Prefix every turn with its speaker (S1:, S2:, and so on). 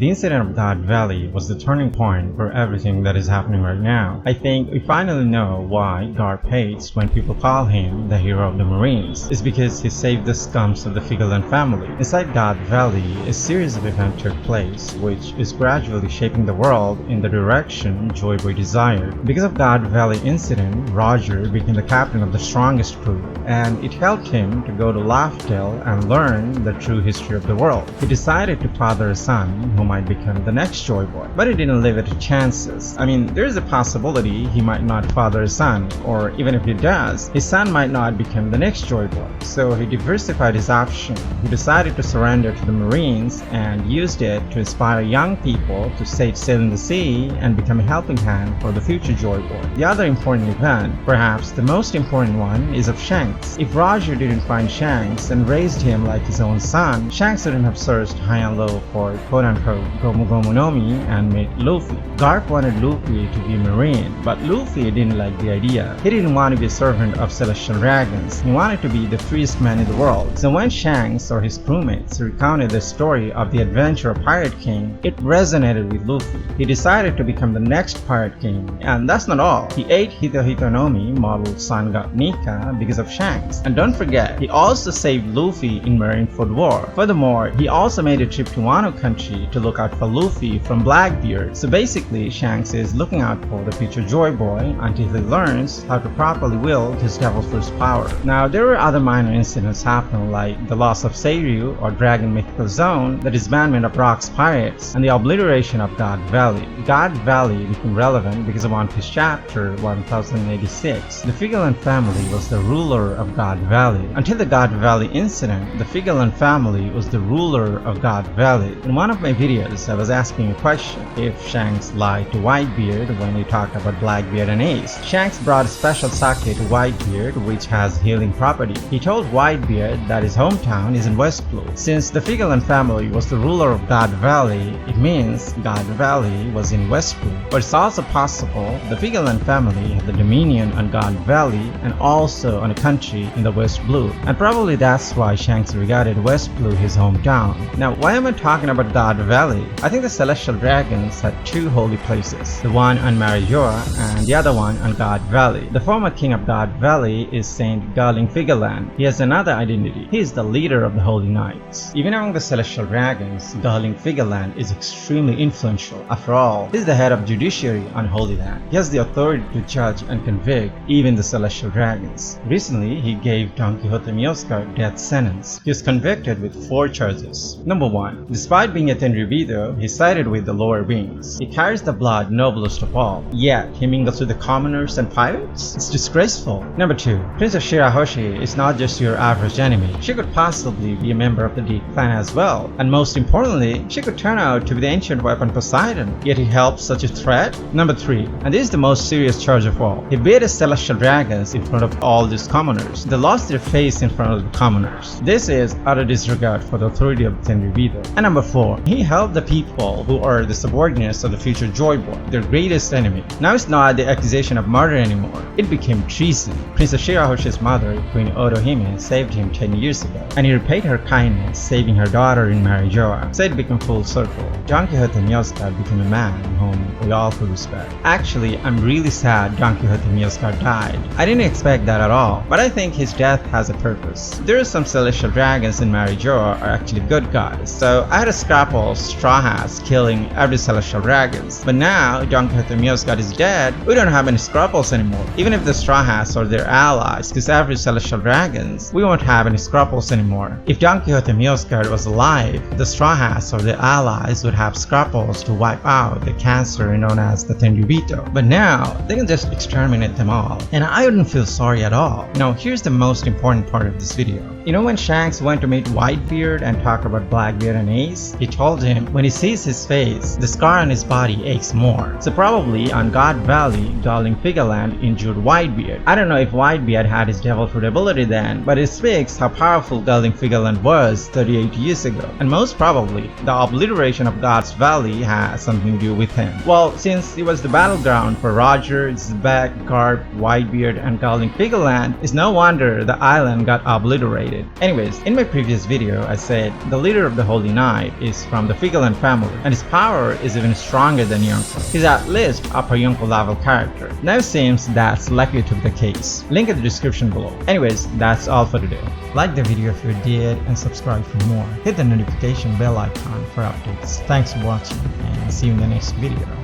S1: The incident of God Valley was the turning point for everything that is happening right now. I think we finally know why Garp hates when people call him the hero of the Marines. It's because he saved the scums of the Figarland family. Inside God Valley, a series of events took place, which is gradually shaping the world in the direction Joy Boy desired. Because of God Valley incident, Roger became the captain of the strongest crew, and it helped him to go to Laughdale and learn the true history of the world. He decided to father a son who might become the next Joy Boy, but he didn't leave it to chances. I mean, there is a possibility he might not father a son, or even if he does, his son might not become the next Joy Boy. So he diversified his option. He decided to surrender to the Marines and used it to inspire young people to set sail in the sea and become a helping hand for the future Joy Boy. The other important event, perhaps the most important one, is of Shanks. If Roger didn't find Shanks and raised him like his own son, Shanks wouldn't have searched high and low for quote-unquote Gomu Gomu no Mi and met Luffy. Garp wanted Luffy to be a Marine, but Luffy didn't like the idea. He didn't want to be a servant of celestial dragons. He wanted to be the freest man in the world. So when Shanks or his crewmates recounted the story of the adventure of Pirate King, it resonated with Luffy. He decided to become the next Pirate King. And that's not all. He ate Hito Hito no Mi, modeled Sun God Nika, because of Shanks. And don't forget, he also saved Luffy in Marineford War. Furthermore, he also made a trip to Wano country to look out for Luffy from Blackbeard. So basically, Shanks is looking out for the future Joy Boy until he learns how to properly wield his Devil Fruit's power. Now, there were other minor incidents happening, like the loss of Seiryu or Dragon Mythical Zone, the disbandment of Rock's pirates, and the obliteration of God Valley. God Valley became relevant because of One Piece chapter 1086. The Figarland family was the ruler of God Valley. Until the God Valley incident, the Figarland family was the ruler of God Valley. In one of my videos, I was asking a question: if Shanks lied to Whitebeard when he talked about Blackbeard and Ace. Shanks brought a special sake to Whitebeard which has healing property. He told Whitebeard that his hometown is in West Blue. Since the Figarland family was the ruler of God Valley, it means God Valley was in West Blue. But it's also possible the Figarland family had the dominion on God Valley and also on a country in the West Blue. And probably that's why Shanks regarded West Blue his hometown. Now, why am I talking about God Valley? I think the Celestial Dragons had two holy places, the one on Marijoa and the other one on God Valley. The former king of God Valley is Saint Garling Figarland. He has another identity. He is the leader of the Holy Knights. Even among the Celestial Dragons, Garling Figarland is extremely influential. After all, he is the head of judiciary on Holy Land. He has the authority to judge and convict even the Celestial Dragons. Recently, he gave Don Quixote Mioscar death sentence. He was convicted with 4 charges. Number 1. Despite being a Tenryubito, he sided with the lower beings. He carries the blood noblest of all, yet he mingles with the commoners and pirates? It's disgraceful. Number 2. Princess Shirahoshi is not just your average enemy. She could possibly be a member of the D clan as well. And most importantly, she could turn out to be the ancient weapon Poseidon, yet he helps such a threat? Number 3. And this is the most serious charge of all. He beat the Celestial Dragons in front of all these commoners. They lost their face in front of the commoners. This is utter disregard for the authority of Tenryubito. And number 4. He helped the people who are the subordinates of the future Joy Boy, their greatest enemy. Now it's not the accusation of murder anymore. It became treason. Princess Shirahoshi's mother, Queen Otohime, saved him 10 years ago, and he repaid her kindness, saving her daughter in Marijoa. So it became full circle. Don Quixote Mioscar became a man whom we all could respect. Actually, I'm really sad Don Quixote Mioscar died. I didn't expect that at all, but I think his death has a purpose. There are some Celestial Dragons in Marijoa are actually good guys, so I had a scrapple Straw Hats killing every Celestial Dragons. But now Don Quixote Mioscar is dead, we don't have any scruples anymore. Even if the Straw Hats are their allies, because every Celestial Dragons, we won't have any scruples anymore. If Don Quixote Mioscar was alive, the Straw Hats or their allies would have scruples to wipe out the cancer known as the Tenryubito. But now, they can just exterminate them all. And I wouldn't feel sorry at all. Now, here's the most important part of this video. You know when Shanks went to meet Whitebeard and talk about Blackbeard and Ace? He told him when he sees his face, the scar on his body aches more. So probably on God Valley, Garling Figarland injured Whitebeard. I don't know if Whitebeard had his Devil Fruit ability then, but it speaks how powerful Garling Figarland was 38 years ago. And most probably, the obliteration of God's Valley has something to do with him. Well, since it was the battleground for Roger, Zebek, Garp, Whitebeard, and Garling Figarland, it's no wonder the island got obliterated. Anyways, in my previous video, I said the leader of the Holy Knight is from the Figarland Figarland family, and his power is even stronger than Yonko. He's at least upper Yonko level character. Now it seems that's likely to be the case. Link in the description below. Anyways, that's all for today. Like the video if you did and subscribe for more. Hit the notification bell icon for updates. Thanks for watching and see you in the next video.